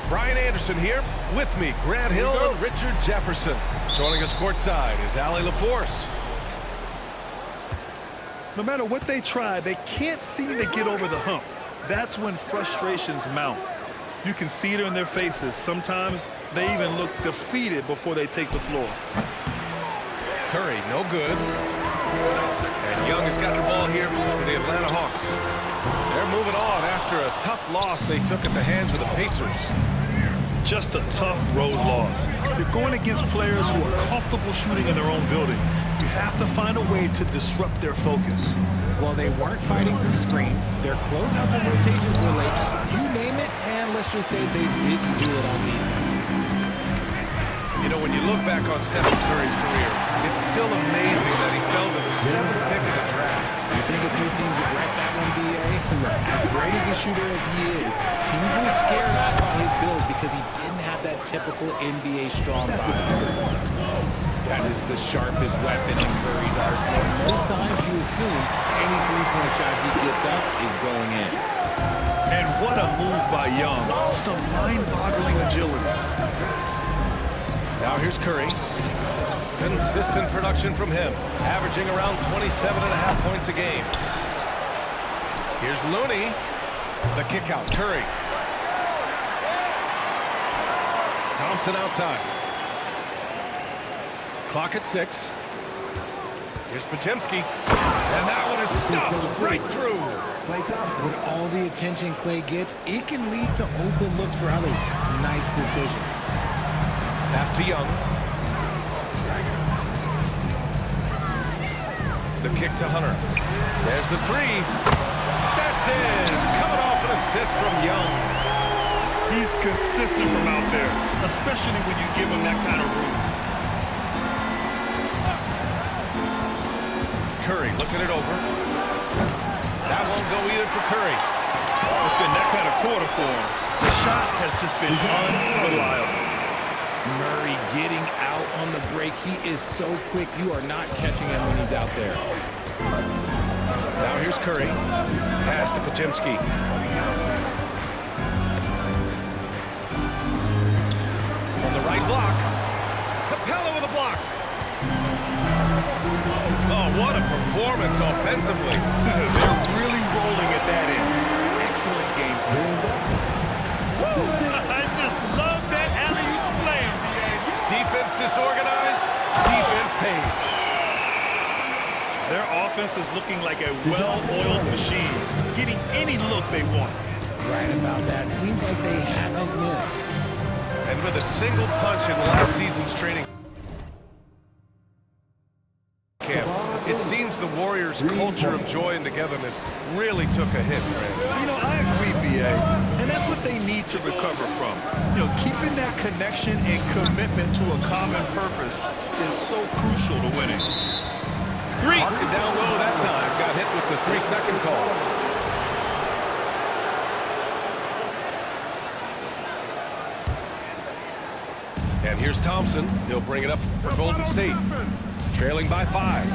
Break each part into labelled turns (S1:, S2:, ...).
S1: Brian Anderson here. With me, Grant Hill and Richard Jefferson. Joining us courtside is Allie LaForce.
S2: No matter what they try, they can't seem to get over the hump. That's when frustrations mount. You can see it in their faces. Sometimes they even look defeated before they take the floor.
S1: Curry, no good. And Young has got the ball here for the Atlanta Hawks. They're moving on after a tough loss they took at the hands of the Pacers.
S2: Just a tough road loss. You're going against players who are comfortable shooting in their own building. You have to find a way to disrupt their focus.
S3: Well, they weren't fighting through screens. Their closeouts and rotations were late. You name it, and let's just say they didn't do it on defense.
S1: You know, when you look back on Stephen Curry's career, it's still amazing that he fell to the 7th pick in the draft.
S3: You think a few teams would wreck that one, B.A.? As great as a shooter as he is, teams were scared off on his build because he didn't have that typical NBA strong body. That is the sharpest weapon in Curry's arsenal. Most times you assume any three-point shot he gets up is going in.
S2: And what a move by Young. Some mind-boggling agility.
S1: Now here's Curry. Consistent production from him, averaging around 27.5 points a game. Here's Looney. The kick out, Curry. Thompson outside. Clock at 6. Here's Podziemski. And that one is stuffed right through.
S3: With all the attention Klay gets, it can lead to open looks for others. Nice decision.
S1: Pass to Young. The kick to Hunter. There's the three. That's in. Coming off an assist from Young.
S2: He's consistent from out there, especially when you give him that kind of room.
S1: Curry looking it over. That won't go either for Curry.
S2: It's been that kind of quarter for him. The shot has just been unreliable.
S3: Murray getting out on the break. He is so quick. You are not catching him when he's out there.
S1: Now here's Curry. Pass to Podziemski. From the right block. Capella with a block. Oh, what a performance offensively.
S2: They're really rolling at that end. Excellent game. I just love that alley-oop slam.
S1: Defense disorganized. Defense pays.
S2: Their offense is looking like a well-oiled machine, getting any look they want.
S3: Right about that. Seems like they haven't missed.
S1: And with a single punch in last season's training camp, it seems the Warriors' culture of joy and togetherness really took a hit, Grant.
S2: You know, I agree, B.A., and that's what they need to recover from. You know, keeping that connection and commitment to a common purpose is so crucial to winning. Three.
S1: Marked it down low that time. Got hit with the 3-second call. And here's Thompson. He'll bring it up for Golden State. Trailing by 5.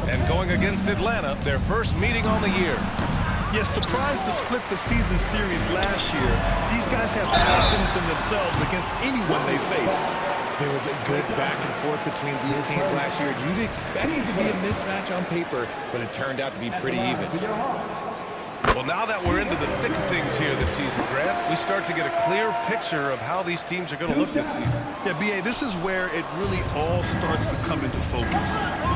S1: And going against Atlanta, their first meeting on the year.
S2: Yes, surprised to split the season series last year. These guys have confidence in themselves against anyone they face.
S3: There was a good back and forth between these teams last year. You'd expect it to be a mismatch on paper, but it turned out to be pretty even.
S1: Well, now that we're into the thick of things here this season, Grant, we start to get a clear picture of how these teams are going to look this season.
S2: Yeah, B.A., this is where it really all starts to come into focus.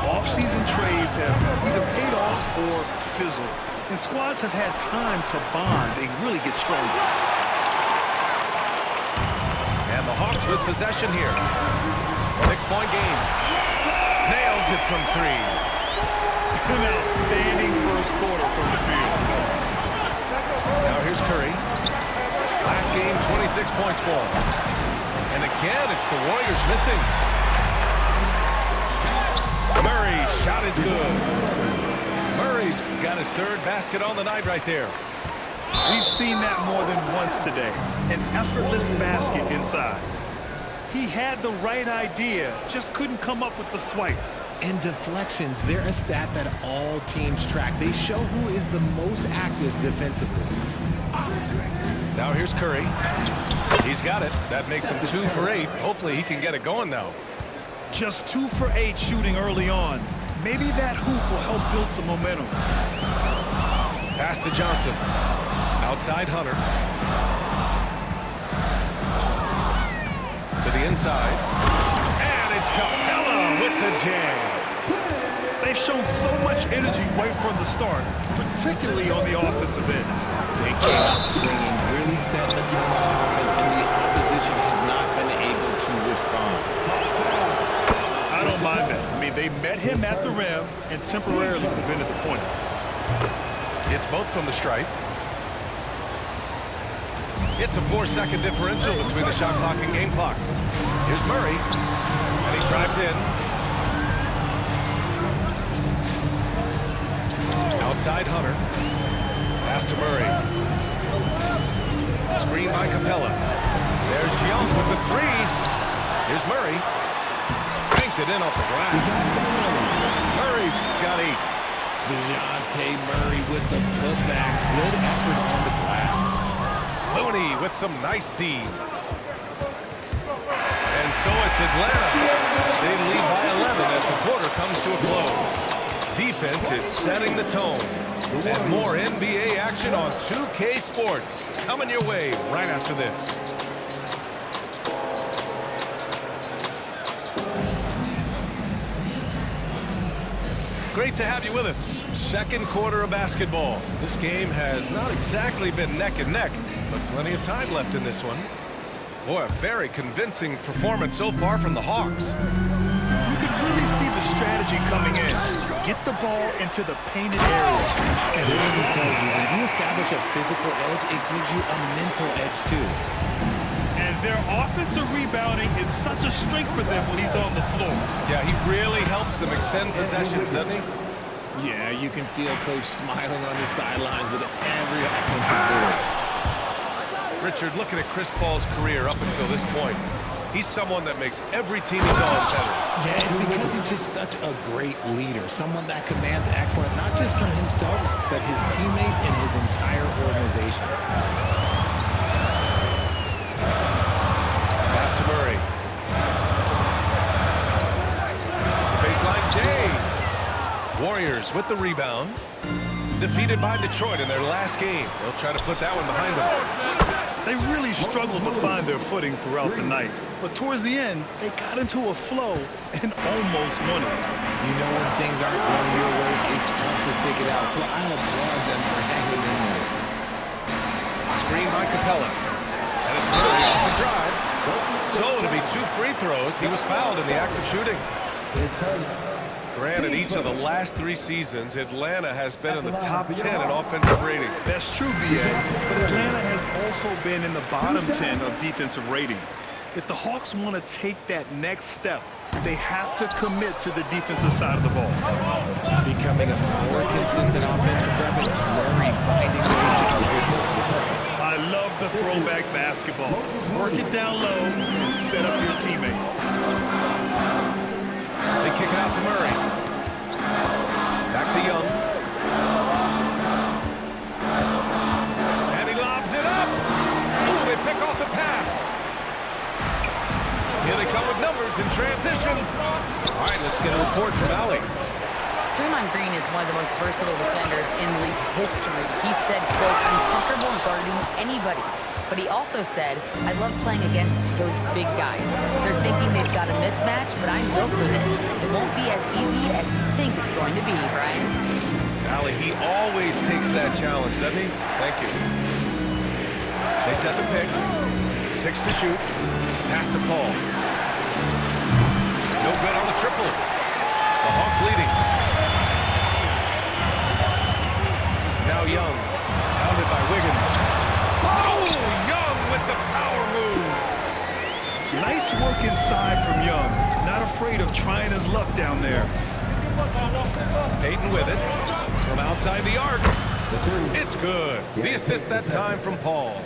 S2: Off-season trades have either paid off or fizzled, and squads have had time to bond and really get stronger.
S1: And the Hawks with possession here. 6-point game. Nails it from 3.
S2: An outstanding first quarter from the field.
S1: Now here's Curry. Last game, 26 points for him. And again, it's the Warriors missing. Murray, shot is good. Murray's got his 3rd basket on the night right there.
S2: We've seen that more than once today. An effortless basket inside. He had the right idea, just couldn't come up with the swipe.
S3: And deflections, they're a stat that all teams track. They show who is the most active defensively.
S1: Now here's Curry. He's got it. That makes him 2 for 8. Hopefully he can get it going now.
S2: Just 2 for 8 shooting early on. Maybe that hoop will help build some momentum.
S1: Pass to Johnson. Outside Hunter. To the inside. And it's Capella with the jam.
S2: They've shown so much energy right from the start, particularly on the offensive end.
S3: They came out swinging, really setting the tone on offense, and the opposition has not been able to respond.
S2: I don't mind that. I mean, they met him at the rim and temporarily prevented the points.
S1: It's both from the stripe. It's a 4-second differential between the shot clock and game clock. Here's Murray, and he drives in. Outside Hunter. Pass to Murray. Screen by Capella. There's Young with the 3. Here's Murray. Banked it in off the glass. Murray's got 8.
S3: DeJounte Murray with the putback. Good effort on the glass.
S1: Looney with some nice D. And so it's Atlanta. They lead by 11 as the quarter comes to a close. Defense is setting the tone. And more NBA action on 2K Sports coming your way right after this. Great to have you with us. Second quarter of basketball. This game has not exactly been neck and neck, but plenty of time left in this one. Boy, a very convincing performance so far from the Hawks.
S2: You can really see the strategy coming in. Get the ball into the painted area.
S3: And let me tell you, when you establish a physical edge, it gives you a mental edge too.
S2: And their offensive rebounding is such a strength for them when he's on the floor.
S1: Yeah, he really helps them extend possessions, doesn't he?
S3: Yeah, you can feel Coach smiling on the sidelines with every offensive board.
S1: Richard, looking at Chris Paul's career up until this point, he's someone that makes every team he's on better.
S3: Yeah, it's because he's just such a great leader, someone that commands excellence, not just from himself, but his teammates and his entire organization.
S1: Pass to Murray. Baseline Jay. Warriors with the rebound. Defeated by Detroit in their last game. They'll try to put that one behind them.
S2: They really struggled to find their footing throughout the night. But towards the end, they got into a flow and almost won it.
S3: You know when things aren't going your way, it's tough to stick it out. So I applaud them for hanging in there.
S1: Screen by Capella. And it's Murray off the drive. So it'll be 2 free throws. He was fouled in the act of shooting. Granted, each of the last 3 seasons, Atlanta has been in the top 10 in offensive rating.
S2: That's true, B.A., but Atlanta has also been in the bottom 10 of defensive rating. If the Hawks want to take that next step, they have to commit to the defensive side of the ball.
S3: Becoming a more consistent offensive weapon, Murray finding ways to contribute.
S2: I love the throwback basketball. Work it down low and set up your teammate.
S1: They kick it out to Murray. Back to Young. And he lobs it up. Oh, they pick off the pass. Here they come with numbers in transition. All right, let's get a report from Allie.
S4: Draymond Green is one of the most versatile defenders in league history. He said, quote, "I'm comfortable guarding anybody." But he also said, "I love playing against those big guys. They're thinking they've got a mismatch, but I'm built for this. It won't be as easy as you think it's going to be, Brian."
S1: Allie, he always takes that challenge, doesn't he? Thank you. They set the pick. 6 to shoot. Pass to Paul. No good on the triple. The Hawks leading. Now Young. Pounded by Wiggins. Oh, Young with the power move.
S2: Nice work inside from Young. Not afraid of trying his luck down there.
S1: Payton with it. From outside the arc. It's good. The assist that time from Paul.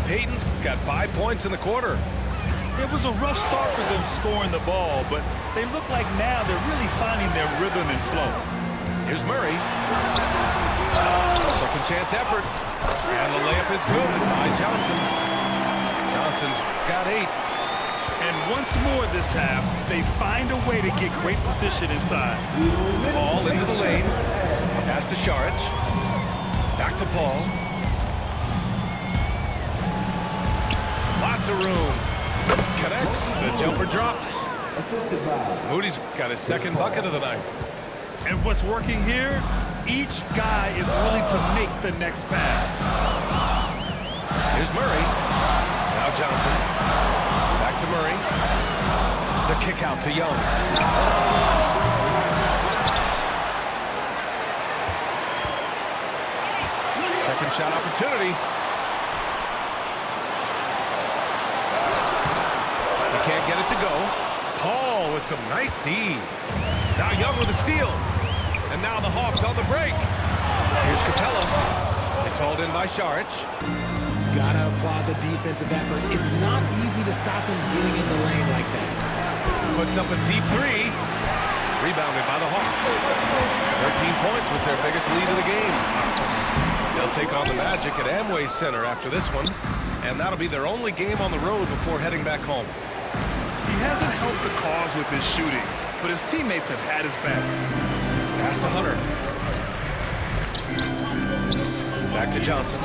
S1: Payton's got 5 points in the quarter.
S2: It was a rough start for them scoring the ball, but they look like now they're really finding their rhythm and flow.
S1: Here's Murray. Second chance effort. And the layup is good by Johnson. Johnson's got 8.
S2: And once more this half, they find a way to get great position inside.
S1: Paul into the lane. Pass to Šarić. Back to Paul. Lots of room. Connects. The jumper drops. Moody's got his second bucket of the night.
S2: And what's working here? Each guy is willing to make the next pass.
S1: Here's Murray. Now Johnson. Back to Murray. The kick out to Young. Second shot opportunity. He can't get it to go. Paul with some nice D. Now Young with a steal. And now the Hawks on the break. Here's Capella. It's hauled in by Šarić.
S3: Gotta applaud the defensive effort. It's not easy to stop him getting in the lane like that.
S1: Puts up a deep 3. Rebounded by the Hawks. 13 points was their biggest lead of the game. They'll take on the Magic at Amway Center after this one. And that'll be their only game on the road before heading back home.
S2: He hasn't helped the cause with his shooting, but his teammates have had his back.
S1: Pass to Hunter. Back to Johnson.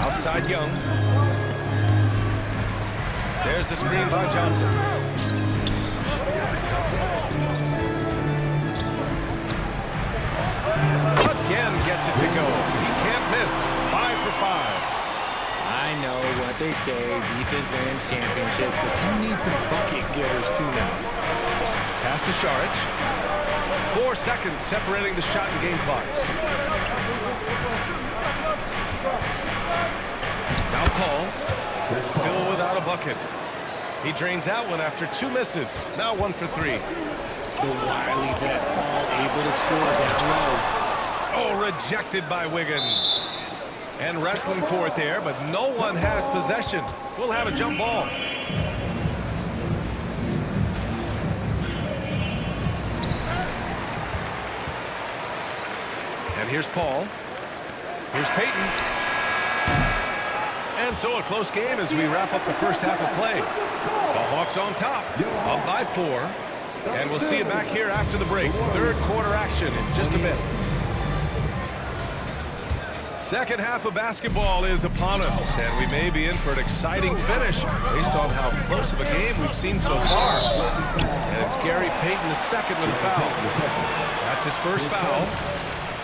S1: Outside Young. There's the screen by Johnson. Again gets it to go. He can't miss. 5 for 5.
S3: I know what they say, defense wins championships, but you need some bucket getters too now.
S1: Pass to Šarić. 4 seconds separating the shot and game clocks. Now Paul, still without a bucket. He drains that one after 2 misses. Now 1 for 3.
S3: The wily vet Paul able to score down low.
S1: Oh, rejected by Wiggins. And wrestling for it there, but no one has possession. We'll have a jump ball. And here's Paul. Here's Payton. And so a close game as we wrap up the first half of play. The Hawks on top, up by 4. And we'll see you back here after the break. Third quarter action in just a bit. Second half of basketball is upon us, and we may be in for an exciting finish based on how close of a game we've seen so far. And it's Gary Payton II with a foul. That's his first foul.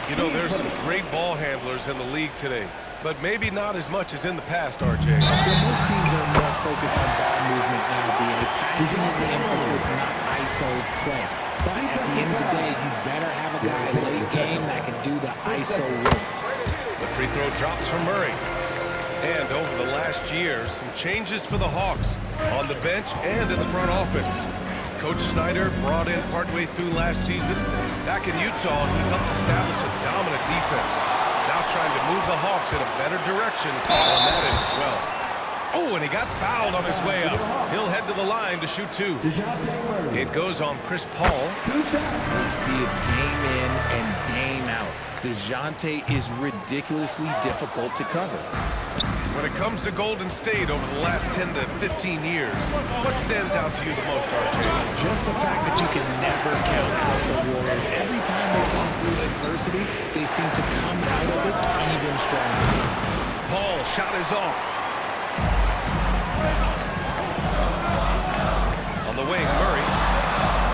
S1: You know, there's some great ball handlers in the league today, but maybe not as much as in the past, RJ.
S3: Most teams are more focused on ball movement now, BA. Passing is the emphasis, not ISO play. But at the end of the day, you better have a guy late game that can do the ISO work.
S1: The free throw drops from Murray. And over the last year, some changes for the Hawks on the bench and in the front office. Coach Snyder brought in partway through last season. Back in Utah, he helped establish a dominant defense. Now trying to move the Hawks in a better direction on that end as well. Oh, and he got fouled on his way up. He'll head to the line to shoot 2. It goes on Chris Paul.
S3: We see it game in and game out. DeJounte is ridiculously difficult to cover.
S1: When it comes to Golden State over the last 10 to 15 years, what stands out to you the most, RJ?
S3: Just the fact that you can never count out the Warriors. Every time they've gone through adversity, they seem to come out of it even stronger.
S1: Paul, shot is off. On the wing, Murray.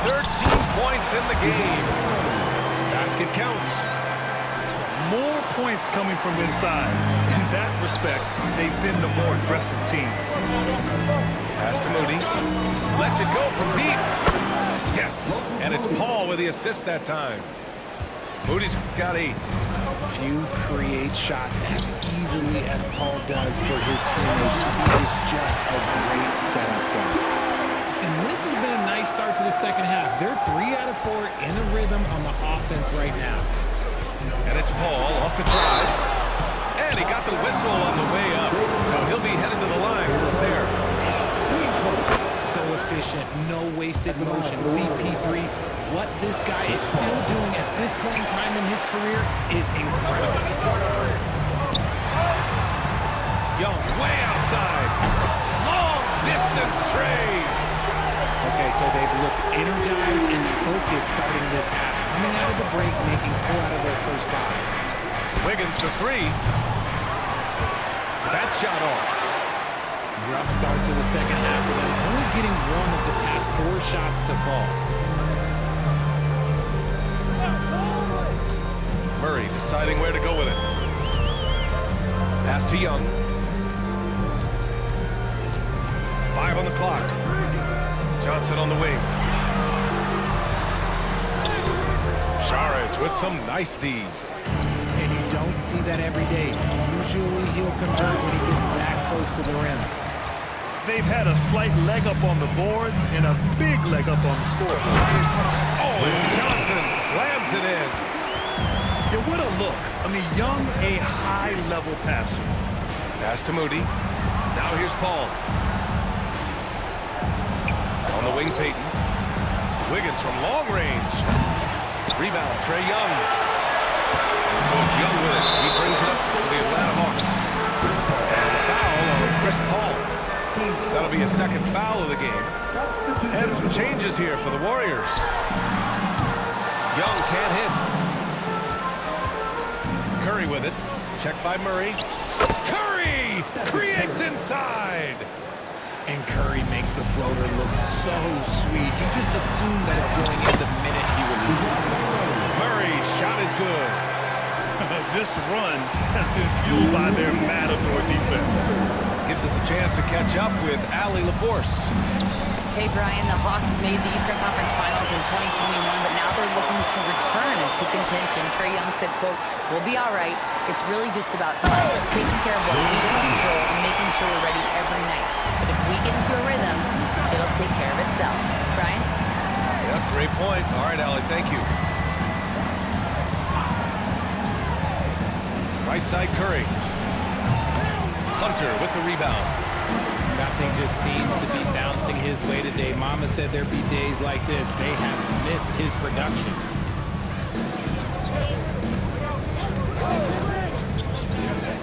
S1: 13 points in the game. Basket counts.
S2: More points coming from inside. In that respect, they've been the more aggressive team.
S1: Pass to Moody. Lets it go from deep. Yes, and it's Paul with the assist that time. Moody's got 8.
S3: Few create shots as easily as Paul does for his teammates. He is just a great setup guy. And this has been a nice start to the second half. They're 3 out of 4 in a rhythm on the offense right now.
S1: And it's Paul off the drive. And he got the whistle on the way up. So he'll be headed to the line from there.
S3: So efficient, no wasted motion. CP3, what this guy is still doing at this point in time in his career is incredible.
S1: Young way outside. Long distance trade.
S3: Okay, so they've looked energized and focused starting this half. Coming out of the break, making 4 out of their first 5.
S1: Wiggins for 3. That shot off.
S3: Rough start to the second half for them, only getting 1 of the past 4 shots to fall.
S1: Murray deciding where to go with it. Pass to Young. 5 on the clock. Johnson on the wing. Saric with some nice D.
S3: And you don't see that every day. Usually he'll convert when he gets that close to the rim.
S2: They've had a slight leg up on the boards and a big leg up on the scoreboard.
S1: Oh, and Johnson slams it in.
S2: Yeah, what a look. I mean, Young, a high-level passer.
S1: Pass to Moody. Now here's Paul. On the wing, Payton. Wiggins from long range. Rebound, Trae Young. And so it's Young with it. He brings it up for the Atlanta Hawks. And foul on Chris Paul. That'll be a second foul of the game. And some changes here for the Warriors. Young can't hit. Curry with it. Checked by Murray. Curry creates inside.
S3: And Curry makes the floater look so sweet. You just assume that it's going in the minute he releases it.
S1: Murray's shot is good.
S2: This run has been fueled by their Matador defense.
S1: Gives us a chance to catch up with Allie LaForce.
S4: Hey, Brian, the Hawks made the Eastern Conference Finals in 2021, but now they're looking to return to contention. Trae Young said, quote, "We'll be all right. It's really just about us taking care of what we can control and making sure we're ready every night. But if we get into a rhythm, it'll take care of itself." Brian?
S1: Yeah, great point. All right, Allie, thank you. Right side, Curry. Hunter with the rebound.
S3: Nothing just seems to be bouncing his way today. Mama said there'd be days like this. They have missed his production.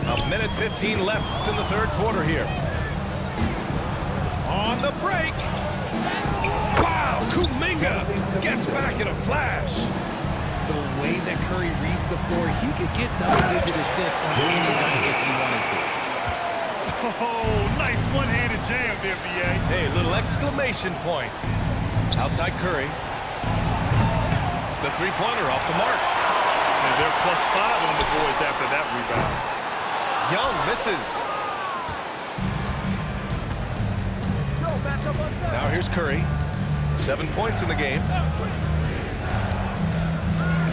S1: A minute 15 left in the third quarter here. On the break. Wow, Kuminga gets back in a flash.
S3: The way that Curry reads the floor, he could get double-digit assists on any night if he wanted to.
S2: Oh, nice one-handed jam there, B.A.
S1: Hey, little exclamation point. Outside Curry. The three-pointer off the mark.
S2: And they're +5 on the boards after that rebound.
S1: Young misses. Now here's Curry. 7 points in the game.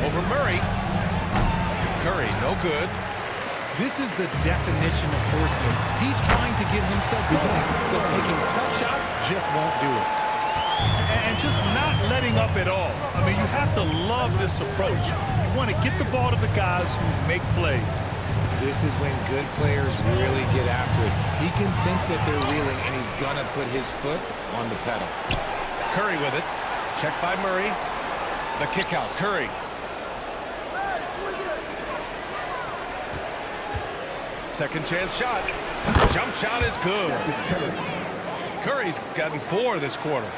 S1: Over Murray. Curry, no good.
S3: This is the definition of forcing it. He's trying to get himself going, but taking tough shots just won't do it.
S2: And just not letting up at all. I mean, you have to love this approach. You want to get the ball to the guys who make plays.
S3: This is when good players really get after it. He can sense that they're reeling, and he's going to put his foot on the pedal.
S1: Curry with it. Checked by Murray. The kick out, Curry. Second chance shot. Jump shot is good. Curry's gotten 4 this quarter.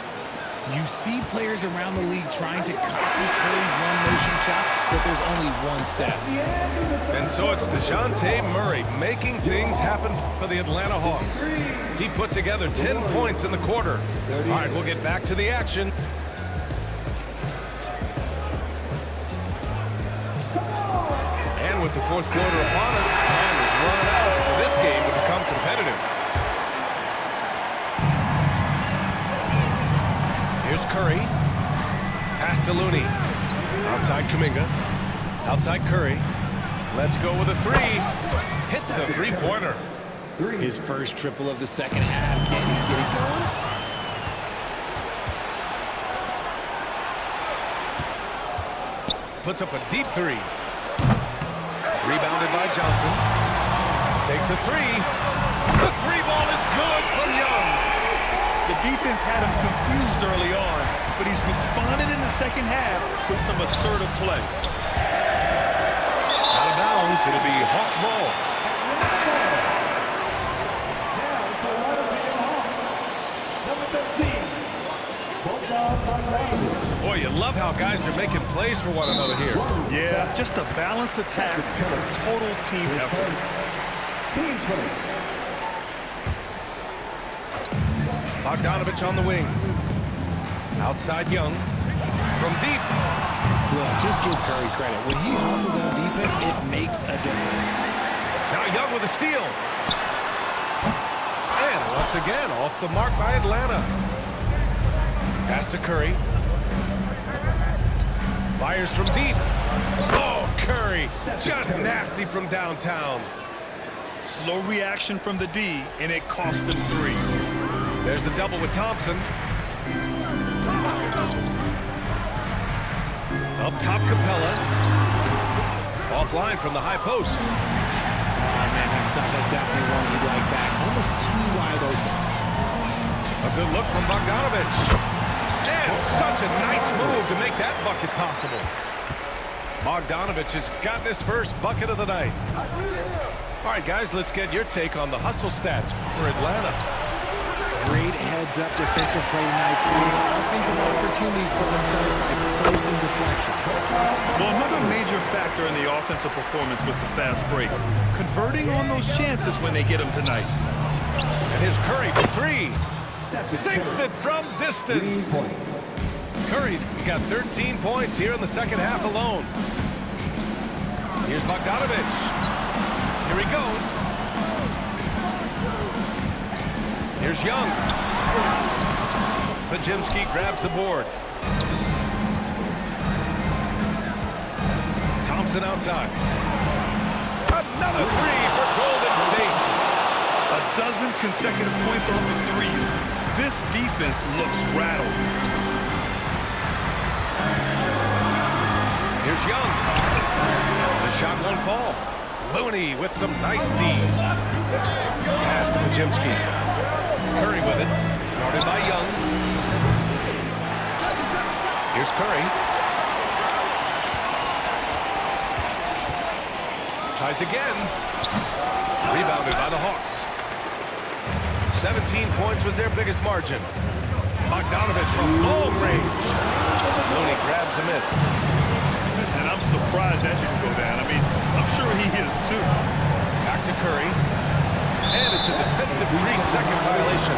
S3: You see players around the league trying to copy Curry's one-motion shot, but there's only one step.
S1: And so it's DeJounte Murray making things happen for the Atlanta Hawks. He put together 10 points in the quarter. All right, we'll get back to the action. And with the fourth quarter upon us, time is running out for this game to become competitive. Here's Curry. Pass to Looney. Outside Kuminga. Outside Curry. Let's go with a 3. Hits a three-pointer.
S3: His first triple of the second half. Can he get it going?
S1: Puts up a deep 3. Rebounded by Johnson. Takes a 3. The 3 ball is good from Young.
S2: The defense had him confused early on, but he's responded in the second half with some assertive play.
S1: Out of bounds, it'll be Hawks ball. you love how guys are making plays for one another here.
S2: Yeah, just a balanced attack and a total team effort.
S5: Team play.
S1: Bogdanovich on the wing. Outside Young. From deep.
S3: Look, just give Curry credit. When he hustles on defense, it makes a difference.
S1: Now Young with a steal. And once again, off the mark by Atlanta. Pass to Curry. Fires from deep. Oh, Curry. Just nasty from downtown.
S2: Slow reaction from the D, and it cost them 3.
S1: There's the double with Thompson. Up top, Capella. Offline from the high post.
S3: Oh, man, that's definitely one he'd like back. Almost too wide open.
S1: A good look from Bogdanovich. And such a nice move to make that bucket possible. Bogdanovich has gotten his first bucket of the night. All right, guys, let's get your take on the hustle stats for Atlanta.
S3: Great heads-up defensive play tonight. Creating offensive opportunities for themselves by forcing deflection.
S2: Well, another major factor in the offensive performance was the fast break. Converting on those chances when they get them tonight.
S1: And here's Curry for 3. Sinks it from distance. Curry's got 13 points here in the second half alone. Here's Bogdanovich. Here he goes. Here's Young. Podziemski grabs the board. Thompson outside. Another 3 for Golden State.
S2: A dozen consecutive points off of threes. This defense looks rattled.
S1: Here's Young. The shot won't fall. Looney with some nice D. Pass to Podziemski. Curry with it. Guarded by Young. Here's Curry. Tries again. Rebounded by the Hawks. 17 points was their biggest margin. Bogdanovich from long range. Looney grabs a miss.
S2: And I'm surprised that didn't go down. I mean, I'm sure he is too.
S1: Back to Curry. And it's a defensive 3-second violation.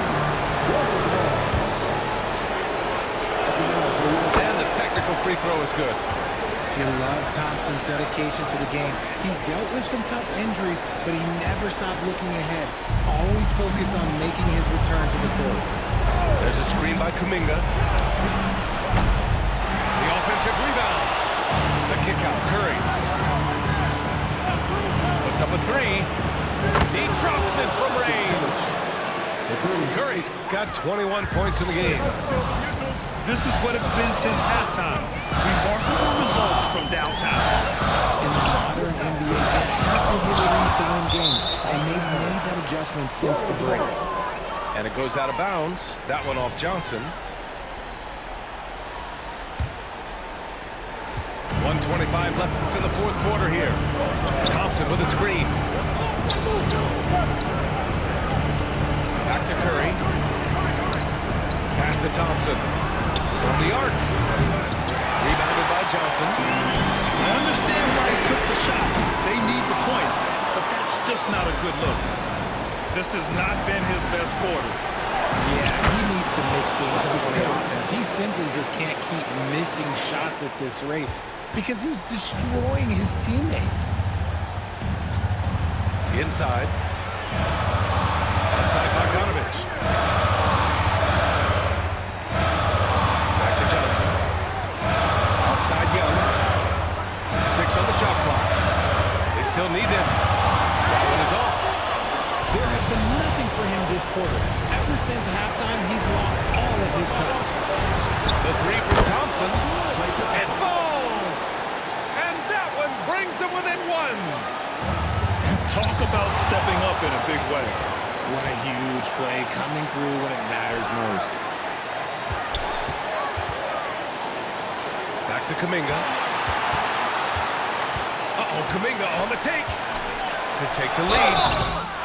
S1: And the technical free throw is good.
S3: You love Thompson's dedication to the game. He's dealt with some tough injuries, but he never stopped looking ahead. Always focused on making his return to the court.
S1: There's a screen by Kuminga. The offensive rebound. The kick out, Curry. Puts up a 3. He drops it from range. Curry's got 21 points in the game.
S2: This is what it's been since halftime. Remarkable results from downtown.
S3: In the modern NBA, they have to hit threes to win games, and they've made that adjustment since the break.
S1: And it goes out of bounds. That one off Johnson. 1:25 left in the fourth quarter here. Thompson with a screen. Back to Curry. Pass to Thompson. From the arc. Rebounded by Johnson.
S2: I understand why he took the shot. They need the points, but that's just not a good look. This has not been his best quarter.
S3: Yeah, he needs to mix things up on the offense. He simply just can't keep missing shots at this rate because he's destroying his teammates.
S1: Inside. Outside Bogdanovich. Back to Johnson. Outside Young. 6 on the shot clock. They still need this. That one is off.
S3: There has been nothing for him this quarter. Ever since halftime, he's lost all of his touch.
S1: The 3 from Thompson. It falls! And that one brings them within 1.
S2: Talk about stepping up in a big way.
S3: What a huge play, coming through when it matters most.
S1: Back to Kuminga. Uh-oh, Kuminga on the take. To take the lead.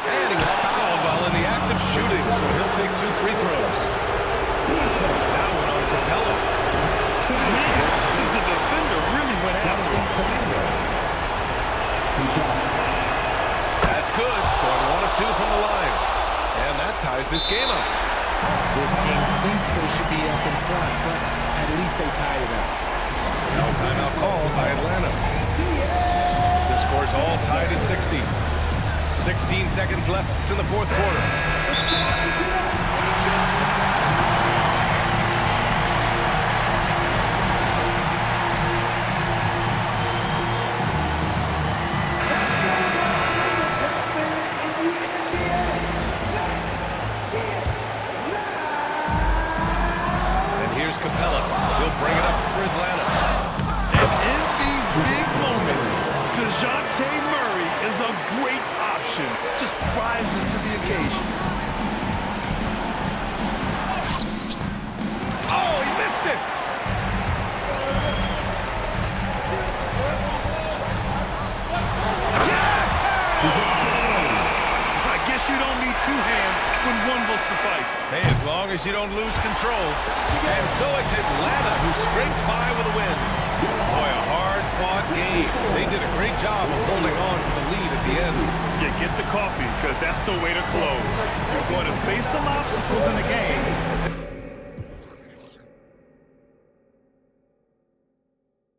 S1: And he was fouled while in the act of shooting, so he'll take 2 free throws. That one on Capella. 2 from the line. And that ties this game up.
S3: This team thinks they should be up in front, but at least they tied it up.
S1: Now timeout called by Atlanta. The score's all tied at 60. 16 seconds left in the fourth quarter. Capella. He'll bring it up for Atlanta.
S2: And in these big moments, DeJounte Murray is a great option. Just rises to the occasion.
S1: Oh, he missed it!
S2: I guess you don't need two hands when one will suffice.
S1: Hey, as long as you don't lose control. And so it's Atlanta who scrapes by with a win. Boy, a hard-fought game. They did a great job of holding on to the lead at the end.
S2: Yeah, get the coffee, because that's the way to close. You're going to face some obstacles in the game,